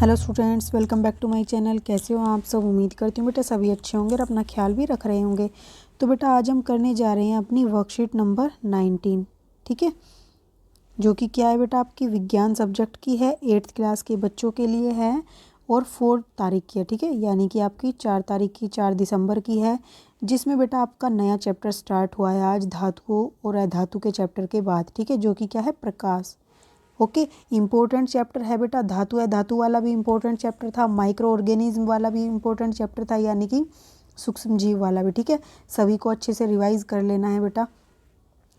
Hello students, welcome back to my channel. कैसे हो आप सब? उम्मीद करती हूँ बेटा सभी अच्छे होंगे और अपना ख्याल भी रख रहे होंगे। तो बेटा आज हम करने जा रहे हैं अपनी वर्कशीट नंबर 19, ठीक है, जो कि क्या है बेटा आपकी विज्ञान सब्जेक्ट की है, 8th क्लास के बच्चों के लिए है और 4 तारीख की है, ठीक है, यानी कि आपकी 4 तारीख की 4 दिसंबर की है, जिसमें बेटा आपका नया चैप्टर स्टार्ट हुआ है आज धातुओं और अधातु के चैप्टर के बाद, ठीक है, जो कि क्या है प्रकाश। ओके, इम्पोर्टेंट चैप्टर है बेटा। धातु है, धातु वाला भी इम्पोर्टेंट चैप्टर था, माइक्रो ऑर्गेनिज्म वाला भी इम्पोर्टेंट चैप्टर था, यानी कि सूक्ष्म जीव वाला भी, ठीक है। सभी को अच्छे से रिवाइज कर लेना है बेटा।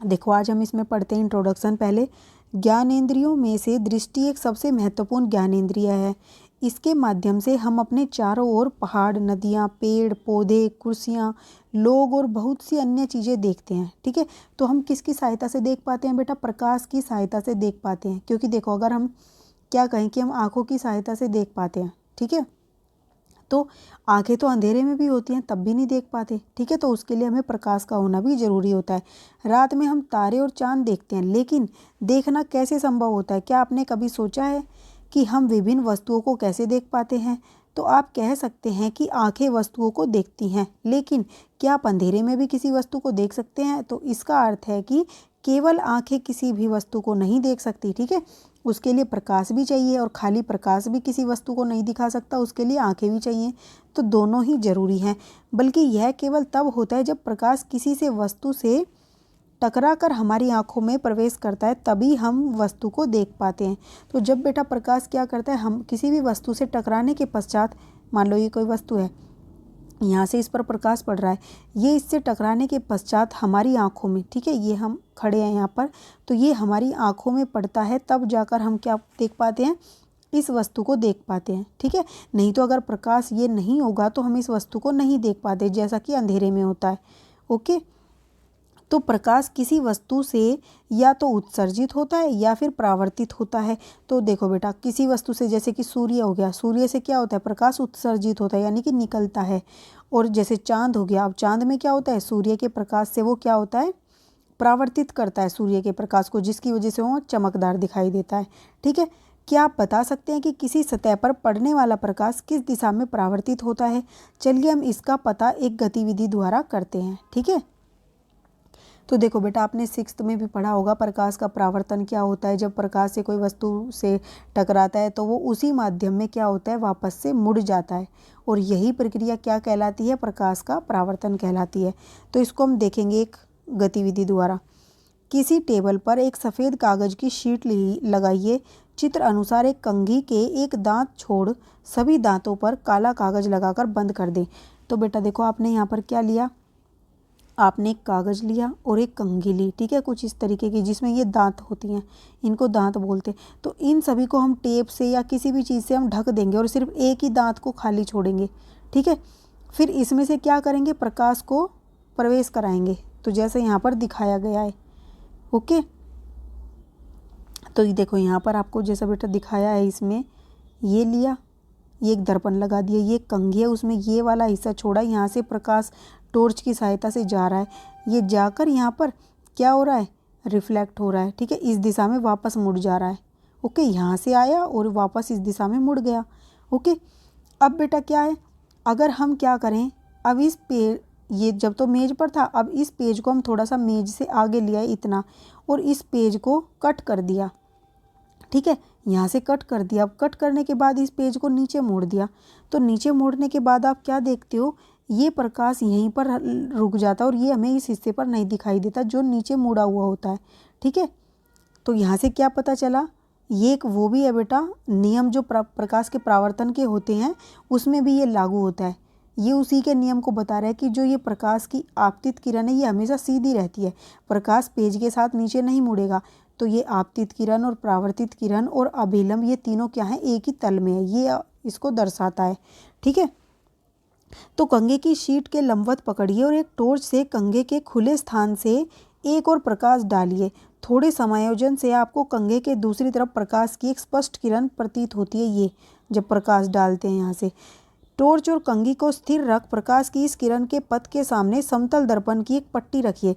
देखो आज हम इसमें पढ़ते हैं इंट्रोडक्शन। पहले ज्ञानेंद्रियों में से दृष्टि एक सबसे महत्वपूर्ण ज्ञानेंद्रिय है। इसके माध्यम से हम अपने चारों ओर पहाड़, नदियाँ, पेड़ पौधे, कुर्सियाँ, लोग और बहुत सी अन्य चीज़ें देखते हैं, ठीक है। तो हम किसकी सहायता से देख पाते हैं बेटा? प्रकाश की सहायता से देख पाते हैं, क्योंकि देखो अगर हम क्या कहें कि हम आँखों की सहायता से देख पाते हैं, ठीक है, तो आंखें तो अंधेरे में भी होती हैं तब भी नहीं देख पाते, ठीक है, तो उसके लिए हमें प्रकाश का होना भी ज़रूरी होता है। रात में हम तारे और चांद देखते हैं, लेकिन देखना कैसे संभव होता है? क्या आपने कभी सोचा है कि हम विभिन्न वस्तुओं को कैसे देख पाते हैं? तो आप कह सकते हैं कि आंखें वस्तुओं को देखती हैं, लेकिन क्या आप अंधेरे में भी किसी वस्तु को देख सकते हैं? तो इसका अर्थ है कि केवल आंखें किसी भी वस्तु को नहीं देख सकती, ठीक है, उसके लिए प्रकाश भी चाहिए और खाली प्रकाश भी किसी वस्तु को नहीं दिखा सकता, उसके लिए आंखें भी चाहिए। तो दोनों ही जरूरी हैं, बल्कि यह केवल तब होता है जब प्रकाश किसी से वस्तु से टकरा कर हमारी आंखों में प्रवेश करता है, तभी हम वस्तु को देख पाते हैं। तो जब बेटा प्रकाश क्या करता है, हम किसी भी वस्तु से टकराने के पश्चात, मान लो ये कोई वस्तु है, यहाँ से इस पर प्रकाश पड़ रहा है, ये इससे टकराने के पश्चात हमारी आंखों में, ठीक है, ये हम खड़े हैं यहाँ पर, तो ये हमारी आंखों में पड़ता है, तब जाकर हम क्या देख पाते हैं? इस वस्तु को देख पाते हैं, ठीक है। नहीं तो अगर प्रकाश ये नहीं होगा तो हम इस वस्तु को नहीं देख पाते, जैसा कि अंधेरे में होता है। ओके, तो प्रकाश किसी वस्तु से या तो उत्सर्जित होता है या फिर परावर्तित होता है। तो देखो बेटा, किसी वस्तु से, जैसे कि सूर्य हो गया, सूर्य से क्या होता है? प्रकाश उत्सर्जित होता है, यानी कि निकलता है। और जैसे चांद हो गया, अब चांद में क्या होता है? सूर्य के प्रकाश से वो क्या होता है? परावर्तित करता है सूर्य के प्रकाश को, जिसकी वजह से वो चमकदार दिखाई देता है, ठीक है। क्या आप बता सकते हैं कि किसी सतह पर पड़ने वाला प्रकाश किस दिशा में परावर्तित होता है? चलिए हम इसका पता एक गतिविधि द्वारा करते हैं, ठीक है। तो देखो बेटा, आपने 6th में भी पढ़ा होगा प्रकाश का परावर्तन क्या होता है। जब प्रकाश से कोई वस्तु से टकराता है तो वो उसी माध्यम में क्या होता है? वापस से मुड़ जाता है, और यही प्रक्रिया क्या कहलाती है? प्रकाश का परावर्तन कहलाती है। तो इसको हम देखेंगे एक गतिविधि द्वारा। किसी टेबल पर एक सफ़ेद कागज़ की शीट लगाइए। चित्र अनुसार एक कंघी के एक दांत छोड़ सभी दांतों पर काला कागज़ लगाकर बंद कर दें। तो बेटा देखो, आपने यहाँ पर क्या लिया? आपने एक कागज़ लिया और एक कंघी ली, ठीक है, कुछ इस तरीके की, जिसमें ये दांत होती हैं, इनको दांत बोलते हैं। तो इन सभी को हम टेप से या किसी भी चीज़ से हम ढक देंगे और सिर्फ एक ही दांत को खाली छोड़ेंगे, ठीक है। फिर इसमें से क्या करेंगे? प्रकाश को प्रवेश कराएंगे, तो जैसे यहाँ पर दिखाया गया है। ओके, तो ये देखो यहाँ पर आपको जैसा बेटा दिखाया है, इसमें ये लिया, ये एक दर्पण लगा दिया, ये कंघी है, उसमें ये वाला हिस्सा छोड़ा, यहाँ से प्रकाश टॉर्च की सहायता से जा रहा है, ये जाकर यहाँ पर क्या हो रहा है? रिफ्लेक्ट हो रहा है, ठीक है, इस दिशा में वापस मुड़ जा रहा है। ओके, यहाँ से आया और वापस इस दिशा में मुड़ गया। ओके, अब बेटा क्या है, अगर हम क्या करें, अब इस पेज, ये जब तो मेज पर था, अब इस पेज को हम थोड़ा सा मेज से आगे लिया इतना, और इस पेज को कट कर दिया, ठीक है, यहाँ से कट कर दिया। अब कट करने के बाद इस पेज को नीचे मोड़ दिया, तो नीचे मोड़ने के बाद आप क्या देखते हो? ये प्रकाश यहीं पर रुक जाता है और ये हमें इस हिस्से पर नहीं दिखाई देता जो नीचे मुड़ा हुआ होता है, ठीक है। तो यहाँ से क्या पता चला? ये एक वो भी है बेटा नियम जो प्रकाश के परावर्तन के होते हैं, उसमें भी ये लागू होता है। ये उसी के नियम को बता रहा है कि जो ये प्रकाश की आपतित किरण है, ये हमेशा सीधी रहती है, प्रकाश पेज के साथ नीचे नहीं मुड़ेगा। तो ये आपतित किरण और परावर्तित किरण और अभिलंब, ये तीनों क्या हैं? एक ही तल में है, ये इसको दर्शाता है, ठीक है। तो कंघे की शीट के लंबवत पकड़िए और एक टॉर्च से कंघे के खुले स्थान से एक और प्रकाश डालिए। थोड़े समायोजन से आपको कंघे के दूसरी तरफ प्रकाश की एक स्पष्ट किरण प्रतीत होती है। ये जब प्रकाश डालते हैं यहाँ से, टॉर्च और कंघी को स्थिर रख प्रकाश की इस किरण के पथ के सामने समतल दर्पण की एक पट्टी रखिए।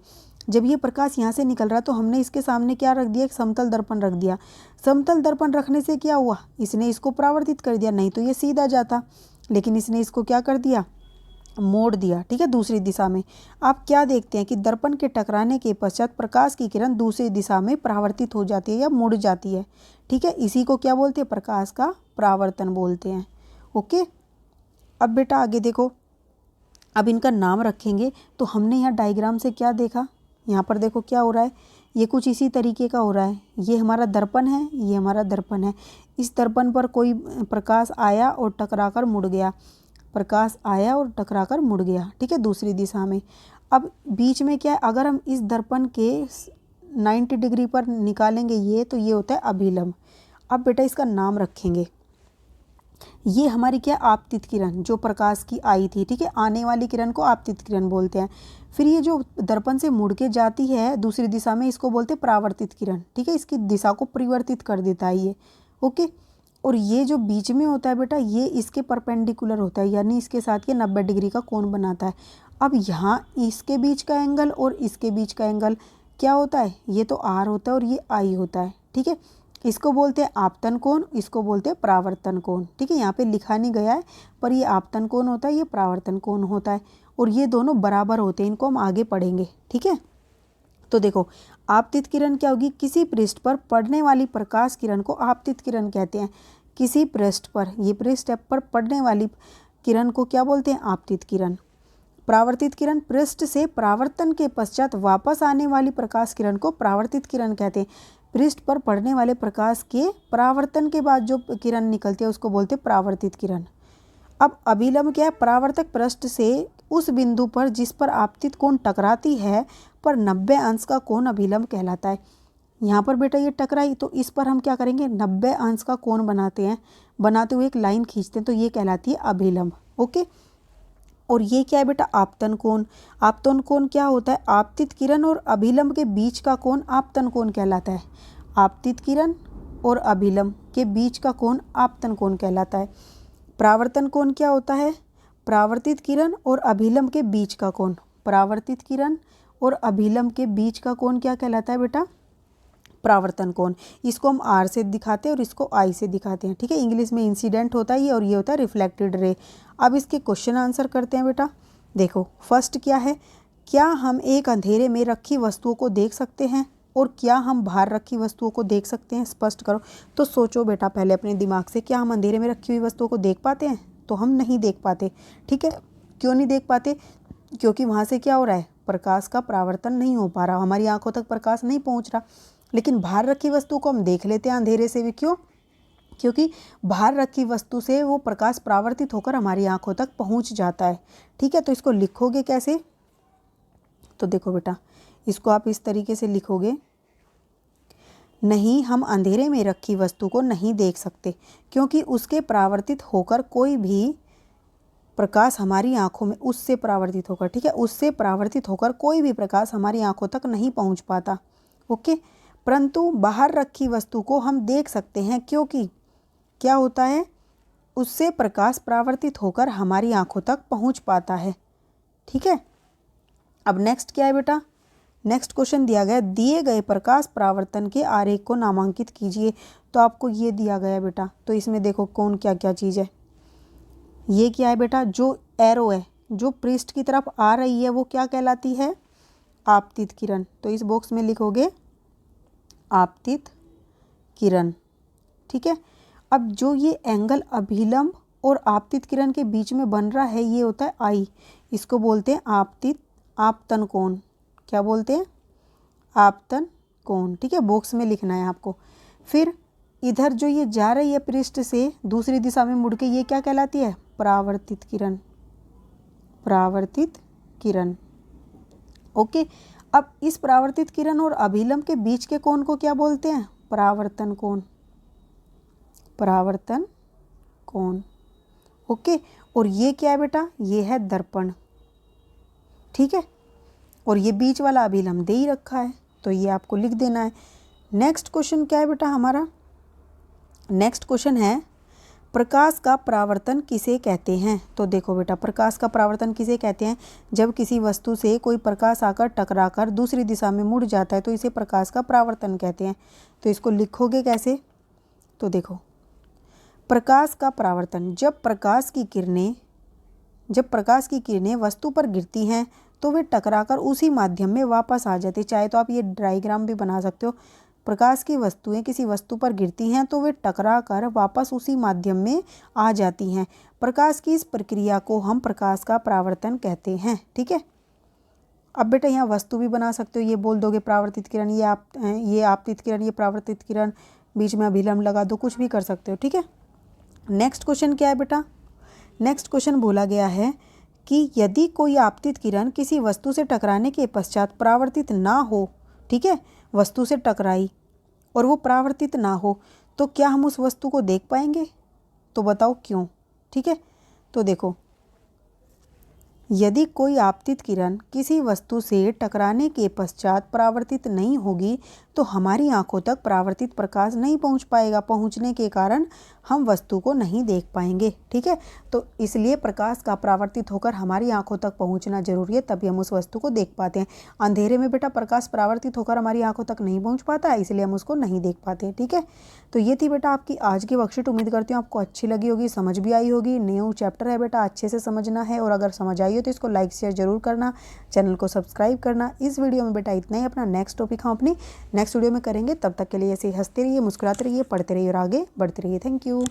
जब ये प्रकाश यहाँ से निकल रहा तो हमने इसके सामने क्या रख दिया, एक समतल दर्पण रख दिया। समतल दर्पण रखने से क्या हुआ, इसने इसको परावर्तित कर दिया, नहीं तो ये सीधा जाता, लेकिन इसने इसको क्या कर दिया, मोड़ दिया, ठीक है, दूसरी दिशा में। आप क्या देखते हैं कि दर्पण के टकराने के पश्चात प्रकाश की किरण दूसरी दिशा में परावर्तित हो जाती है या मुड़ जाती है, ठीक है। इसी को क्या बोलते हैं, प्रकाश का परावर्तन बोलते हैं। ओके, अब बेटा आगे देखो, अब इनका नाम रखेंगे। तो हमने यहाँ डायग्राम से क्या देखा, यहाँ पर देखो क्या हो रहा है, ये कुछ इसी तरीके का हो रहा है। ये हमारा दर्पण है, ये हमारा दर्पण है। इस दर्पण पर कोई प्रकाश आया और टकराकर मुड़ गया, प्रकाश आया और टकराकर मुड़ गया, ठीक है, दूसरी दिशा में। अब बीच में क्या है, अगर हम इस दर्पण के 90 डिग्री पर निकालेंगे ये, तो ये होता है अभिलंब। अब बेटा इसका नाम रखेंगे। ये हमारी क्या, आपतित किरण, जो प्रकाश की आई थी, ठीक है, आने वाली किरण को आपतित किरण बोलते हैं। फिर ये जो दर्पण से मुड़ के जाती है दूसरी दिशा में, इसको बोलते हैं परावर्तित किरण, ठीक है, इसकी दिशा को परिवर्तित कर देता है ये। ओके, और ये जो बीच में होता है बेटा, ये इसके परपेंडिकुलर होता है, यानी इसके साथ ये 90 डिग्री का कोण बनाता है। अब यहाँ इसके बीच का एंगल और इसके बीच का एंगल क्या होता है, ये तो आर होता है और ये आई होता है, ठीक है। इसको बोलते हैं आपतन कोण, इसको बोलते हैं परावर्तन कोण, ठीक है। यहाँ पे लिखा नहीं गया है, पर ये आपतन कोण होता है, ये परावर्तन कोण होता है, और ये दोनों बराबर होते हैं। इनको हम आगे पढ़ेंगे, ठीक है। तो देखो, आपतित किरण क्या होगी, किसी पृष्ठ पर पड़ने वाली प्रकाश किरण को आपतित किरण कहते हैं। किसी पृष्ठ पर, ये पृष्ठ पर पड़ने वाली किरण को क्या बोलते हैं, आपतित किरण। परावर्तित किरण, पृष्ठ से परावर्तन के पश्चात वापस आने वाली प्रकाश किरण को परावर्तित किरण कहते हैं। पृष्ठ पर पड़ने वाले प्रकाश के परावर्तन के बाद जो किरण निकलती है उसको बोलते हैं परावर्तित किरण। अब अभिलंब क्या है, परावर्तक पृष्ठ से उस बिंदु पर जिस पर आपतित कोण टकराती है पर 90 अंश का कोण अभिलंब कहलाता है। यहाँ पर बेटा ये टकराई, तो इस पर हम क्या करेंगे, 90 अंश का कोण बनाते हैं, बनाते हुए एक लाइन खींचते हैं, तो ये कहलाती है अभिलंब। ओके, और ये क्या है बेटा, आपतन कोण। आपतन कोण क्या होता है, आपतित किरण और अभिलंब के बीच का कोण आपतन कोण कहलाता है। आपतित किरण और अभिलंब के बीच का कोण आपतन कोण कहलाता है। परावर्तन कोण क्या होता है, परावर्तित किरण और अभिलंब के बीच का कोण। परावर्तित किरण और अभिलंब के बीच का कोण क्या कहलाता है बेटा, परावर्तन कोण। इसको हम आर से दिखाते हैं और इसको आई से दिखाते हैं, ठीक है। इंग्लिश में इंसिडेंट होता है ये, और ये होता है रिफ्लेक्टेड रे। अब इसके क्वेश्चन आंसर करते हैं बेटा। देखो, फर्स्ट क्या है, क्या हम एक अंधेरे में रखी वस्तुओं को देख सकते हैं, और क्या हम बाहर रखी वस्तुओं को देख सकते हैं, स्पष्ट करो। तो सोचो बेटा पहले अपने दिमाग से, क्या हम अंधेरे में रखी हुई वस्तुओं को देख पाते हैं, तो हम नहीं देख पाते, ठीक है। क्यों नहीं देख पाते, क्योंकि वहाँ से क्या हो रहा है, प्रकाश का परावर्तन नहीं हो पा रहा, हमारी आंखों तक प्रकाश नहीं पहुँच रहा। लेकिन बाहर रखी वस्तु को हम देख लेते हैं अंधेरे से भी, क्यों, क्योंकि बाहर रखी वस्तु से वो प्रकाश परावर्तित होकर हमारी आंखों तक पहुंच जाता है, ठीक है। तो इसको लिखोगे कैसे, तो देखो बेटा, इसको आप इस तरीके से लिखोगे, नहीं, हम अंधेरे में रखी वस्तु को नहीं देख सकते, क्योंकि उसके परावर्तित होकर कोई भी प्रकाश हमारी आंखों में, उससे परावर्तित होकर, ठीक है, उससे परावर्तित होकर कोई भी प्रकाश हमारी आंखों तक नहीं पहुंच पाता। ओके, परंतु बाहर रखी वस्तु को हम देख सकते हैं, क्योंकि क्या होता है, उससे प्रकाश परावर्तित होकर हमारी आंखों तक पहुंच पाता है, ठीक है। अब नेक्स्ट क्या है बेटा, नेक्स्ट क्वेश्चन दिया गया, दिए गए प्रकाश परावर्तन के आरेख को नामांकित कीजिए। तो आपको ये दिया गया बेटा, तो इसमें देखो कौन क्या क्या चीज़ है। ये क्या है बेटा, जो एरो है, जो पृष्ठ की तरफ आ रही है, वो क्या कहलाती है, आपतित किरण। तो इस बॉक्स में लिखोगे आपतित किरण, ठीक है। अब जो ये एंगल अभिलंब और आपतित किरण के बीच में बन रहा है, ये होता है आई, इसको बोलते हैं आपतन कोण। क्या बोलते हैं, आपतन कोण, ठीक है, बॉक्स में लिखना है आपको। फिर इधर जो ये जा रही है पृष्ठ से दूसरी दिशा में मुड़ के, ये क्या कहलाती है, परावर्तित किरण, परावर्तित किरण। ओके, अब इस परावर्तित किरण और अभिलंब के बीच के कोण को क्या बोलते हैं, परावर्तन कोण, परावर्तन कोण। ओके, और ये क्या है बेटा, ये है दर्पण, ठीक है, और ये बीच वाला अभिलंब दे ही रखा है, तो ये आपको लिख देना है। नेक्स्ट क्वेश्चन क्या है बेटा हमारा, नेक्स्ट क्वेश्चन है, प्रकाश का परावर्तन किसे कहते हैं? तो देखो बेटा, प्रकाश का परावर्तन किसे कहते हैं? जब किसी वस्तु से कोई प्रकाश आकर टकराकर दूसरी दिशा में मुड़ जाता है तो इसे प्रकाश का परावर्तन कहते हैं। तो इसको लिखोगे कैसे? तो देखो, प्रकाश का परावर्तन, जब प्रकाश की किरणें वस्तु पर गिरती हैं तो वे टकराकर उसी माध्यम में वापस आ जाती है। चाहे तो आप ये डायग्राम भी बना सकते हो। प्रकाश की वस्तुएं किसी वस्तु पर गिरती हैं तो वे टकरा कर वापस उसी माध्यम में आ जाती हैं। प्रकाश की इस प्रक्रिया को हम प्रकाश का परावर्तन कहते हैं। ठीक है। अब बेटा यहाँ वस्तु भी बना सकते हो। ये बोल दोगे परावर्तित किरण, ये आपतित किरण, ये परावर्तित किरण, बीच में अभिलंब लगा दो, कुछ भी कर सकते हो। ठीक है। नेक्स्ट क्वेश्चन क्या है बेटा? नेक्स्ट क्वेश्चन बोला गया है कि यदि कोई आपतित किरण किसी वस्तु से टकराने के पश्चात परावर्तित ना हो, ठीक है, वस्तु से टकराई और वो परावर्तित ना हो, तो क्या हम उस वस्तु को देख पाएंगे? तो बताओ क्यों? ठीक है। तो देखो, यदि कोई आपतित किरण किसी वस्तु से टकराने के पश्चात परावर्तित नहीं होगी तो हमारी आंखों तक परावर्तित प्रकाश नहीं पहुंच पाएगा। पहुंचने के कारण हम वस्तु को नहीं देख पाएंगे। ठीक है। तो इसलिए प्रकाश का परावर्तित होकर हमारी आंखों तक पहुंचना जरूरी है, तभी हम उस वस्तु को देख पाते हैं। अंधेरे में बेटा प्रकाश परावर्तित होकर हमारी आंखों तक नहीं पहुँच पाता है, इसलिए हम उसको नहीं देख पाते। ठीक है। तो ये थी बेटा आपकी आज की वर्कशीट। उम्मीद करती हूँ आपको अच्छी लगी होगी, समझ भी आई होगी। न्यू चैप्टर है बेटा, अच्छे से समझना है, और अगर समझ आई हो तो इसको लाइक शेयर जरूर करना, चैनल को सब्सक्राइब करना। इस वीडियो में बेटा इतना ही। अपना नेक्स्ट टॉपिक हम अपनी नेक्स्ट वीडियो में करेंगे। तब तक के लिए ऐसे हंसते रहिए, मुस्कुराते रहिए, पढ़ते रहिए और आगे बढ़ते रहिए। Thank you.